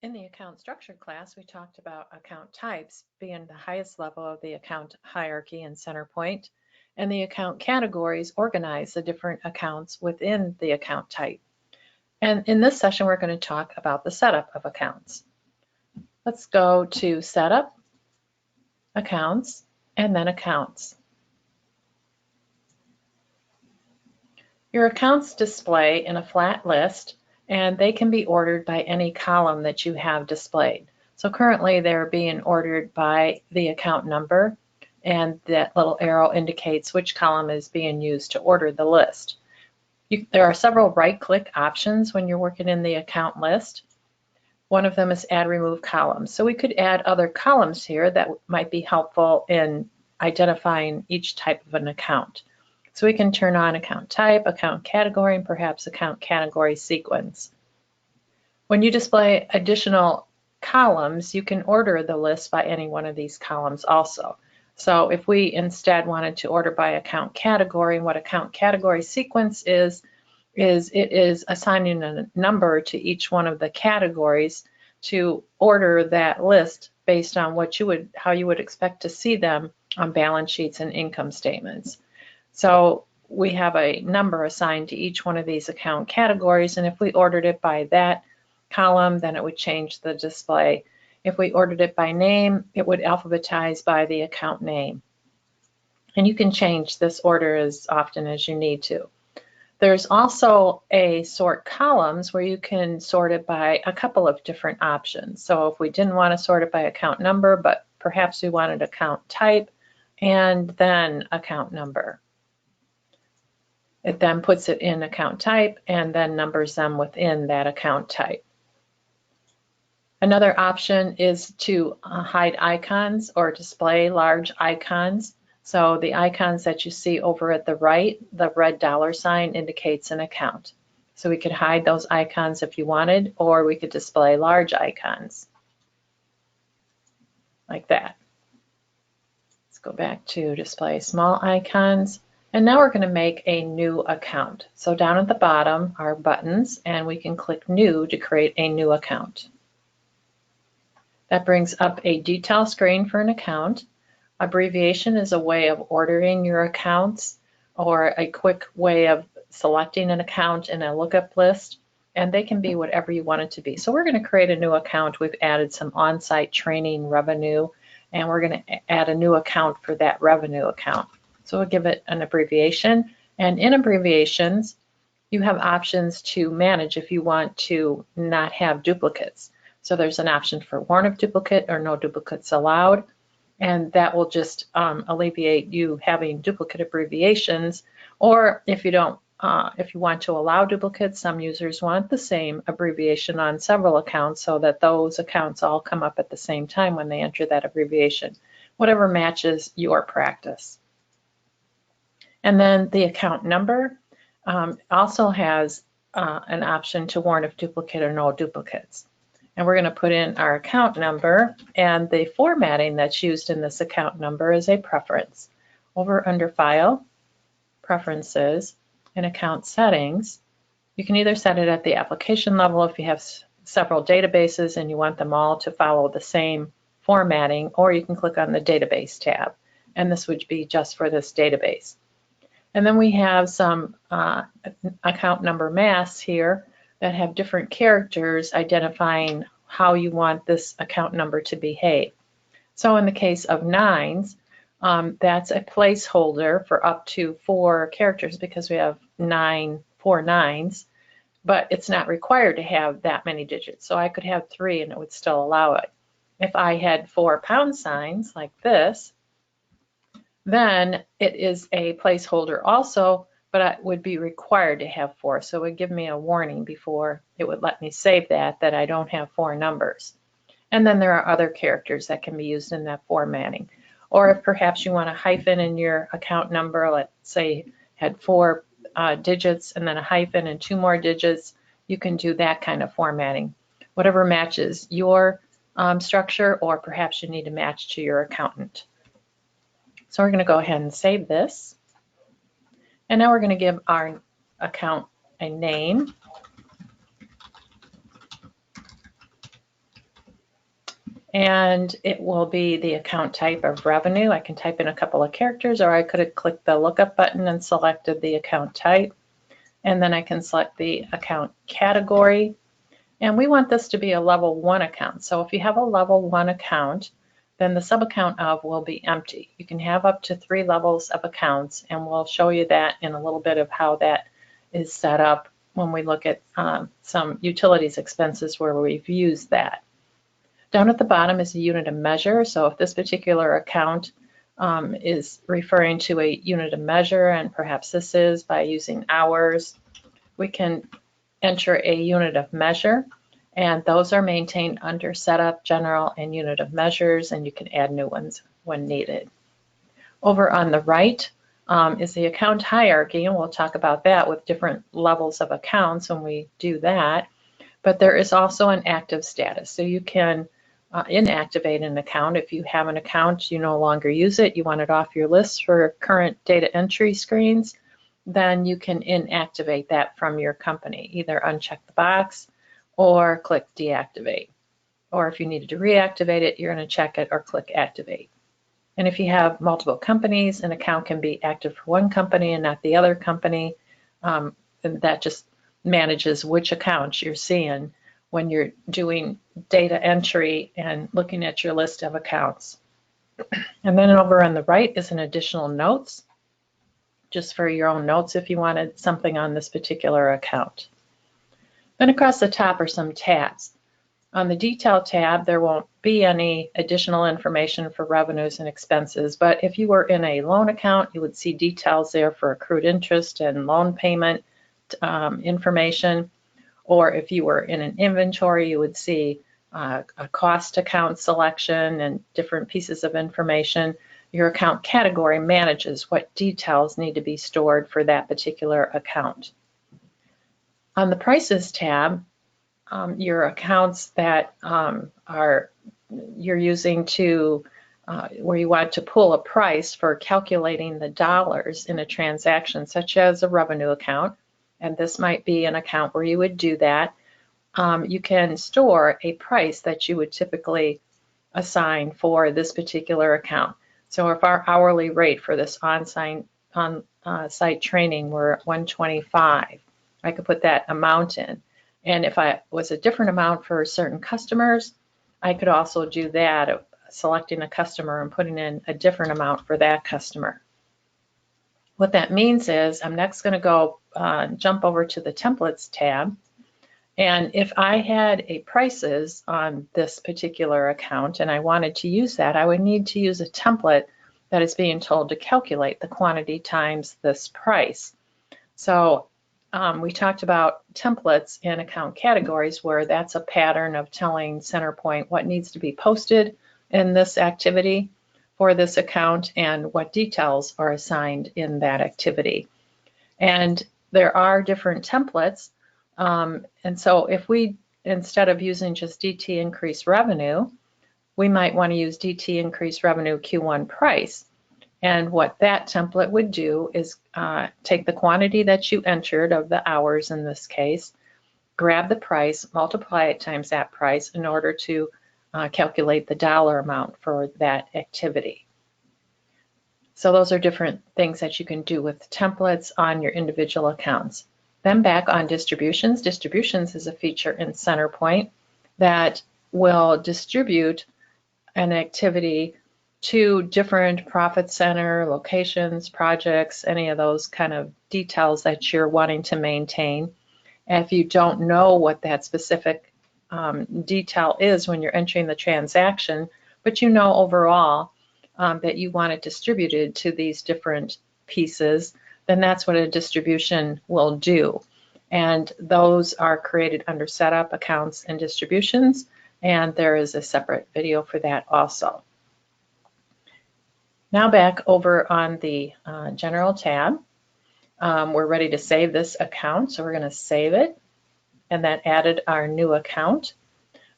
In the account structure class, we talked about account types being the highest level of the account hierarchy in CenterPoint, and the account categories organize the different accounts within the account type. And in this session, we're going to talk about the setup of accounts. Let's go to Setup, Accounts, and then Accounts. Your accounts display in a flat list, and they can be ordered by any column that you have displayed. So currently they're being ordered by the account number, and that little arrow indicates which column is being used to order the list. There are several right-click options when you're working in the account list. One of them is Add Remove Columns. So we could add other columns here that might be helpful in identifying each type of an account. So we can turn on account type, account category, and perhaps account category sequence. When you display additional columns, you can order the list by any one of these columns also. So if we instead wanted to order by account category, what account category sequence is it is assigning a number to each one of the categories to order that list based on how you would expect to see them on balance sheets and income statements. So we have a number assigned to each one of these account categories, and if we ordered it by that column, then it would change the display. If we ordered it by name, it would alphabetize by the account name. And you can change this order as often as you need to. There's also a sort columns where you can sort it by a couple of different options. So if we didn't want to sort it by account number, but perhaps we wanted account type and then account number. It then puts it in account type and then numbers them within that account type. Another option is to hide icons or display large icons. So the icons that you see over at the right, the red $ indicates an account. So we could hide those icons if you wanted, or we could display large icons like that. Let's go back to display small icons. And now we're going to make a new account. So down at the bottom are buttons, and we can click New to create a new account. That brings up a detail screen for an account. Abbreviation is a way of ordering your accounts or a quick way of selecting an account in a lookup list, and they can be whatever you want it to be. So we're going to create a new account. We've added some on-site training revenue, and we're going to add a new account for that revenue account. So we'll give it an abbreviation, and in abbreviations, you have options to manage if you want to not have duplicates. So there's an option for warn of duplicate or no duplicates allowed, and that will just alleviate you having duplicate abbreviations. Or if you don't, if you want to allow duplicates, some users want the same abbreviation on several accounts so that those accounts all come up at the same time when they enter that abbreviation, whatever matches your practice. And then the account number also has an option to warn of duplicate or no duplicates. And we're going to put in our account number, and the formatting that's used in this account number is a preference. Over under File, Preferences, and Account Settings, you can either set it at the application level if you have several databases and you want them all to follow the same formatting, or you can click on the Database tab, and this would be just for this database. And then we have some account number masks here that have different characters identifying how you want this account number to behave. So in the case of nines, that's a placeholder for up to 4 characters because we have 4 nines, but it's not required to have that many digits. So I could have 3 and it would still allow it. If I had 4 pound signs like this, then it is a placeholder also, but I would be required to have 4. So it would give me a warning before it would let me save that I don't have 4 numbers. And then there are other characters that can be used in that formatting. Or if perhaps you want a hyphen in your account number, let's say had 4 digits and then a hyphen and 2 more digits, you can do that kind of formatting. Whatever matches your structure, or perhaps you need to match to your accountant. So we're going to go ahead and save this. And now we're going to give our account a name. and it will be the account type of revenue. I can type in a couple of characters, or I could have clicked the lookup button and selected the account type. And then I can select the account category. And we want this to be a level 1 account. So if you have a level 1 account, then the sub-account of will be empty. You can have up to 3 levels of accounts, and we'll show you that in a little bit of how that is set up when we look at some utilities expenses where we've used that. Down at the bottom is a unit of measure. So if this particular account is referring to a unit of measure, and perhaps this is by using hours, we can enter a unit of measure, and those are maintained under Setup, General, and Unit of Measures, and you can add new ones when needed. Over on the right is the account hierarchy, and we'll talk about that with different levels of accounts when we do that. But there is also an active status, so you can inactivate an account. If you have an account, you no longer use it, you want it off your list for current data entry screens, then you can inactivate that from your company. Either uncheck the box or click deactivate. Or if you needed to reactivate it, you're going to check it or click activate. And if you have multiple companies, an account can be active for one company and not the other company. And that just manages which accounts you're seeing when you're doing data entry and looking at your list of accounts. And then over on the right is an additional notes, just for your own notes if you wanted something on this particular account. Then across the top are some tabs. On the detail tab, there won't be any additional information for revenues and expenses, but if you were in a loan account, you would see details there for accrued interest and loan payment information. Or if you were in an inventory, you would see a cost account selection and different pieces of information. Your account category manages what details need to be stored for that particular account. On the Prices tab, your accounts that you're using to, where you want to pull a price for calculating the dollars in a transaction, such as a revenue account, and this might be an account where you would do that. You can store a price that you would typically assign for this particular account. So if our hourly rate for this on-site training were $125, I could put that amount in. And if I was a different amount for certain customers, I could also do that, of selecting a customer and putting in a different amount for that customer. What that means is I'm next going to go jump over to the Templates tab. And if I had a prices on this particular account and I wanted to use that, I would need to use a template that is being told to calculate the quantity times this price. So we talked about templates in account categories, where that's a pattern of telling CenterPoint what needs to be posted in this activity for this account and what details are assigned in that activity. And there are different templates. And so if we, instead of using just DT increase revenue, we might want to use DT increase revenue Q1 price. And what that template would do is take the quantity that you entered of the hours in this case, grab the price, multiply it times that price in order to calculate the dollar amount for that activity. So those are different things that you can do with templates on your individual accounts. Then back on distributions. Distributions is a feature in CenterPoint that will distribute an activity to different profit center, locations, projects, any of those kind of details that you're wanting to maintain. And if you don't know what that specific detail is when you're entering the transaction, but you know overall that you want it distributed to these different pieces, then that's what a distribution will do. And those are created under Setup, Accounts, and Distributions, and there is a separate video for that also. Now back over on the General tab, we're ready to save this account, so we're going to save it, and that added our new account.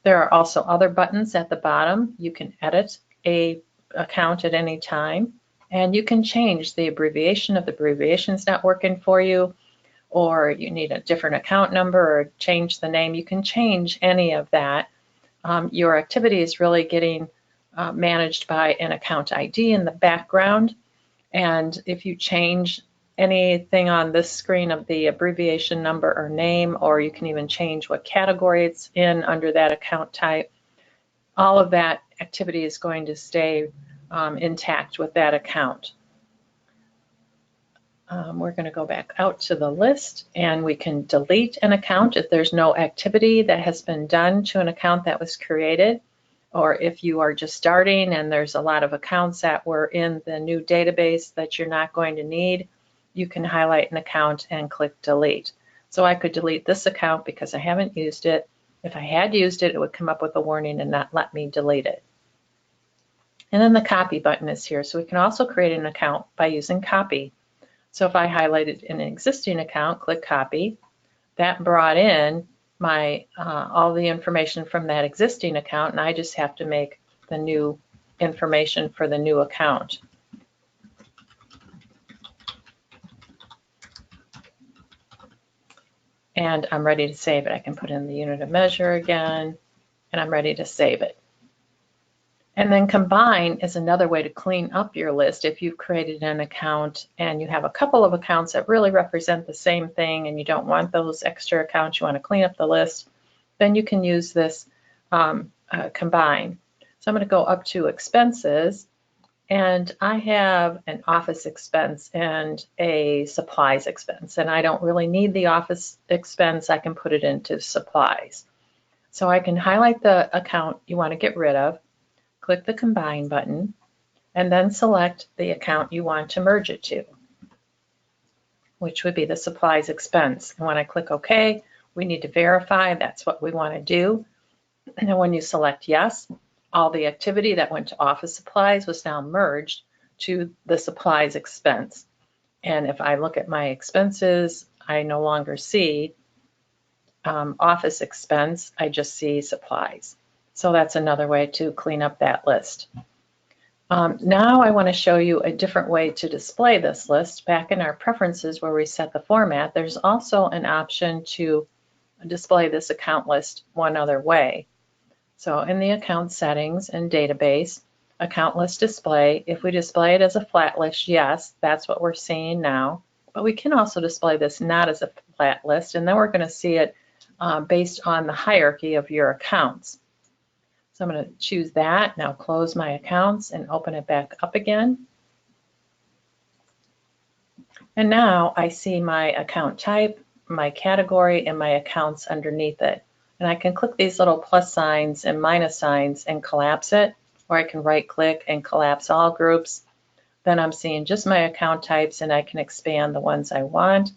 There are also other buttons at the bottom. You can edit a account at any time, and you can change the abbreviation if the abbreviation's not working for you, or you need a different account number or change the name. You can change any of that your activity is really getting managed by an account ID in the background. And if you change anything on this screen of the abbreviation number or name, or you can even change what category it's in under that account type, all of that activity is going to stay intact with that account. We're going to go back out to the list, and we can delete an account if there's no activity that has been done to an account that was created, or if you are just starting and there's a lot of accounts that were in the new database that you're not going to need, you can highlight an account and click delete. So I could delete this account because I haven't used it. If I had used it, it would come up with a warning and not let me delete it. And then the copy button is here. So we can also create an account by using copy. So if I highlighted an existing account, click copy, that brought in my all the information from that existing account, and I just have to make the new information for the new account. And I'm ready to save it. I can put in the unit of measure again, and I'm ready to save it. And then combine is another way to clean up your list. If you've created an account and you have a couple of accounts that really represent the same thing and you don't want those extra accounts, you want to clean up the list, then you can use this combine. So I'm going to go up to expenses, and I have an office expense and a supplies expense, and I don't really need the office expense. I can put it into supplies. So I can highlight the account you want to get rid of, click the combine button, and then select the account you want to merge it to, which would be the supplies expense. And when I click OK, we need to verify that's what we want to do. And when you select yes, all the activity that went to office supplies was now merged to the supplies expense. And if I look at my expenses, I no longer see office expense, I just see supplies. So that's another way to clean up that list. Now I want to show you a different way to display this list. Back in our preferences where we set the format, there's also an option to display this account list one other way. So in the account settings and database, account list display, if we display it as a flat list, yes, that's what we're seeing now. But we can also display this not as a flat list, and then we're going to see it based on the hierarchy of your accounts. So I'm going to choose that, now close my accounts and open it back up again. And now I see my account type, my category, and my accounts underneath it. And I can click these little plus signs and minus signs and collapse it, or I can right click and collapse all groups. Then I'm seeing just my account types and I can expand the ones I want.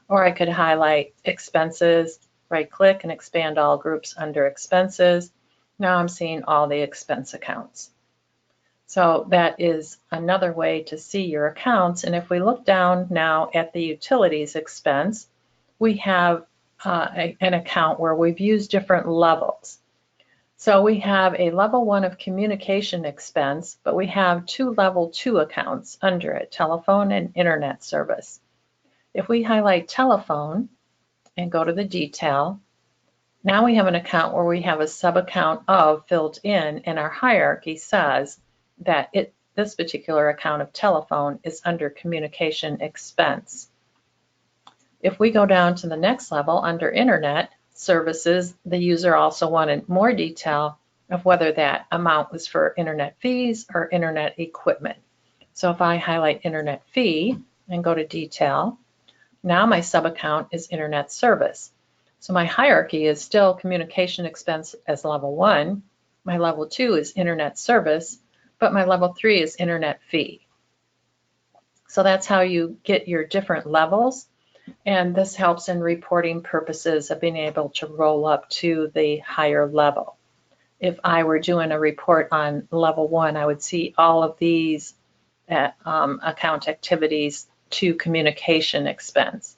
Or I could highlight expenses, right click and expand all groups under expenses. Now I'm seeing all the expense accounts. So that is another way to see your accounts. And if we look down now at the utilities expense, we have an account where we've used different levels. So we have a level 1 of communication expense, but we have 2 level 2 accounts under it, telephone and internet service. If we highlight telephone and go to the detail, now we have an account where we have a sub-account of filled in, and our hierarchy says that this particular account of telephone is under communication expense. If we go down to the next level under internet services, the user also wanted more detail of whether that amount was for internet fees or internet equipment. So if I highlight internet fee and go to detail, now my sub-account is internet service. So my hierarchy is still communication expense as level 1. My level 2 is internet service, but my level 3 is internet fee. So that's how you get your different levels. And this helps in reporting purposes of being able to roll up to the higher level. If I were doing a report on level 1, I would see all of these account activities to communication expense.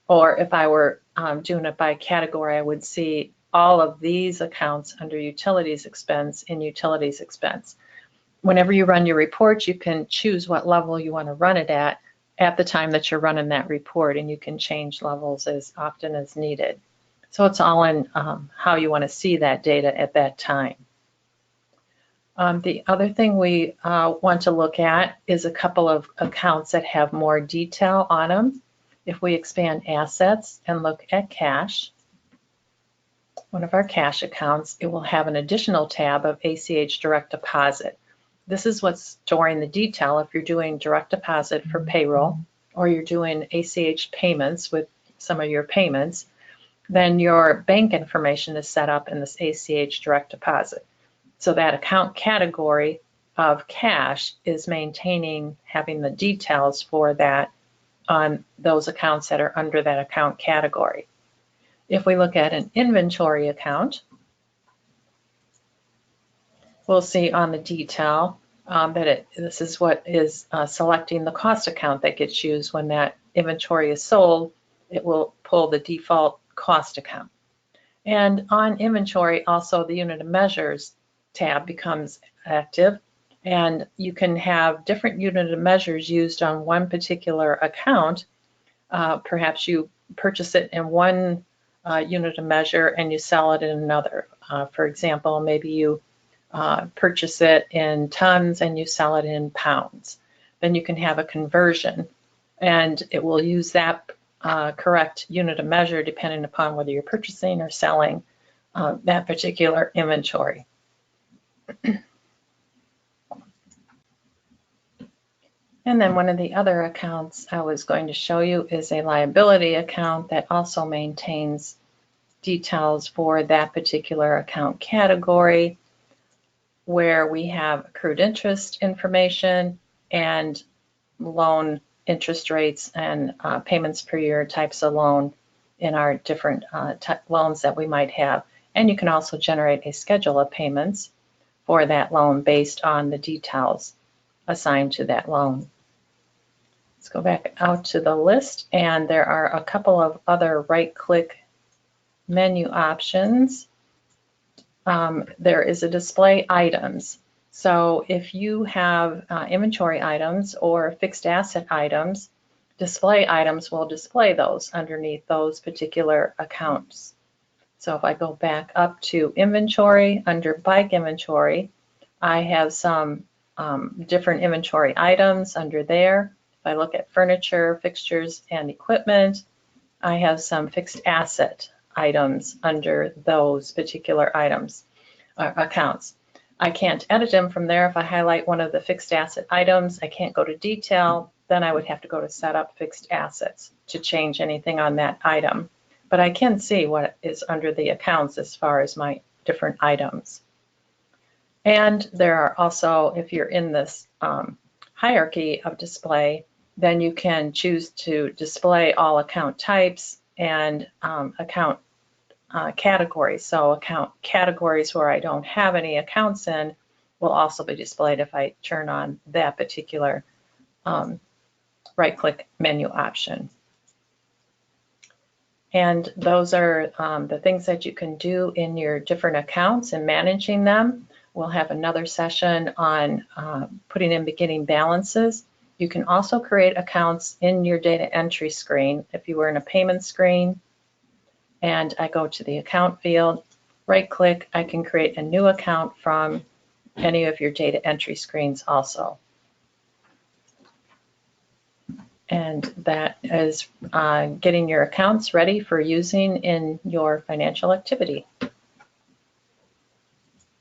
Or if I were doing it by category, I would see all of these accounts under utilities expense in utilities expense. Whenever you run your report, you can choose what level you want to run it at the time that you're running that report, and you can change levels as often as needed. So it's all in how you want to see that data at that time. The other thing we want to look at is a couple of accounts that have more detail on them. If we expand assets and look at cash, one of our cash accounts, it will have an additional tab of ACH direct deposit. This is what's storing the detail if you're doing direct deposit for payroll or you're doing ACH payments with some of your payments, then your bank information is set up in this ACH direct deposit. So that account category of cash is maintaining having the details for that on those accounts that are under that account category. If we look at an inventory account, we'll see on the detail that this is what is selecting the cost account that gets used when that inventory is sold. It will pull the default cost account. And on inventory, also the unit of measures tab becomes active, and you can have different unit of measures used on one particular account. Perhaps you purchase it in one unit of measure and you sell it in another. For example, maybe you purchase it in tons and you sell it in pounds. Then you can have a conversion, and it will use that correct unit of measure depending upon whether you're purchasing or selling that particular inventory. And then one of the other accounts I was going to show you is a liability account that also maintains details for that particular account category, where we have accrued interest information and loan interest rates and payments per year types of loan in our different loans that we might have. And you can also generate a schedule of payments for that loan based on the details assigned to that loan. Let's go back out to the list, and there are a couple of other right-click menu options. There is a display items. So if you have inventory items or fixed asset items, display items will display those underneath those particular accounts. So if I go back up to inventory, under bike inventory, I have some different inventory items under there. If I look at furniture, fixtures, and equipment, I have some fixed asset items under those particular items, accounts. I can't edit them from there. If I highlight one of the fixed asset items, I can't go to detail. Then I would have to go to set up fixed assets to change anything on that item. But I can see what is under the accounts as far as my different items. And there are also, if you're in this hierarchy of display, then you can choose to display all account types and account categories. So account categories where I don't have any accounts in will also be displayed if I turn on that particular right-click menu option. And those are the things that you can do in your different accounts and managing them. We'll have another session on putting in beginning balances. You can also create accounts in your data entry screen. If you were in a payment screen and I go to the account field, right-click, I can create a new account from any of your data entry screens also. And that is getting your accounts ready for using in your financial activity.